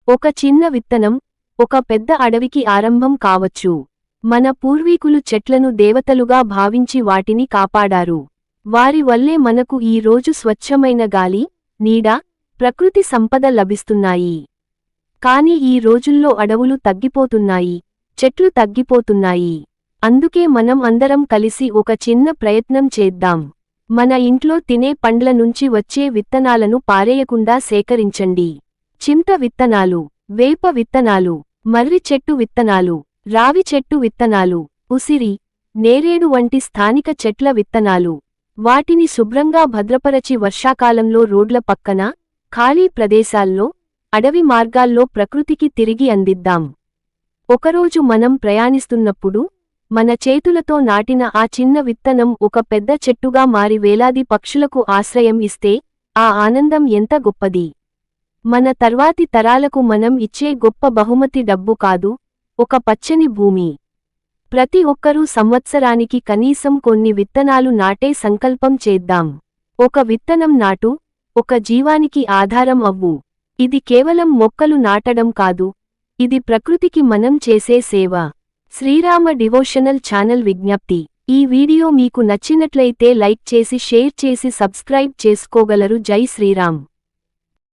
ఒక చిన్న విత్తనం ఒక పెద్ద అడవికి ఆరంభం కావచ్చు. మన పూర్వీకులు చెట్లను దేవతలుగా భావించి వాటిని కాపాడారు. వారి వల్లే మనకు ఈ రోజు స్వచ్ఛమైన గాలి, నీడ, ప్రకృతి సంపద లభిస్తున్నాయి. కాని ఈ రోజుల్లో అడవులు తగ్గిపోతున్నాయి, చెట్లు తగ్గిపోతున్నాయి. అందుకే మనం అందరం కలిసి ఒక చిన్న ప్రయత్నం చేద్దాం. మన ఇంట్లో తినే పండ్ల నుంచి వచ్చే విత్తనాలను పారేయకుండా సేకరించండి. చింత విత్తనాలు, వేప విత్తనాలు, మర్రి చెట్టు విత్తనాలు, రావి చెట్టు విత్తనాలు, ఉసిరి, నేరేడు వంటి స్థానిక చెట్ల విత్తనాలు. వాటిని శుభ్రంగా భద్రపరచి వర్షాకాలంలో రోడ్ల పక్కన, ఖాళీ ప్రదేశాల్లో, అడవి మార్గాల్లో ప్రకృతికి తిరిగి అందిద్దాం. ఒకరోజు మనం ప్రయాణిస్తున్నప్పుడు మన చేతులతో నాటిన ఆ చిన్న విత్తనం ఒక పెద్ద చెట్టుగా మారి వేలాది పక్షులకు ఆశ్రయం ఇస్తే ఆ ఆనందం ఎంత గొప్పది. మన తర్వాతి తరాలకు మనం ఇచ్చే గొప్ప బహుమతి డబ్బు కాదు, ఒక పచ్చని భూమి. ప్రతి ఒక్కరూ సంవత్సరానికి కనీసం కొన్ని విత్తనాలు నాటే సంకల్పం చేద్దాం. ఒక విత్తనం నాటు, ఒక జీవానికి ఆధారం అవ్వు. ఇది కేవలం మొక్కలు నాటడం కాదు, ఇది ప్రకృతికి మనం చేసే సేవ. శ్రీరామ డివోషనల్ ఛానల్ విజ్ఞప్తి. ఈ వీడియో మీకు నచ్చినట్లయితే లైక్ చేసి షేర్ చేసి సబ్స్క్రైబ్ చేసుకోగలరు. జై శ్రీరామ్.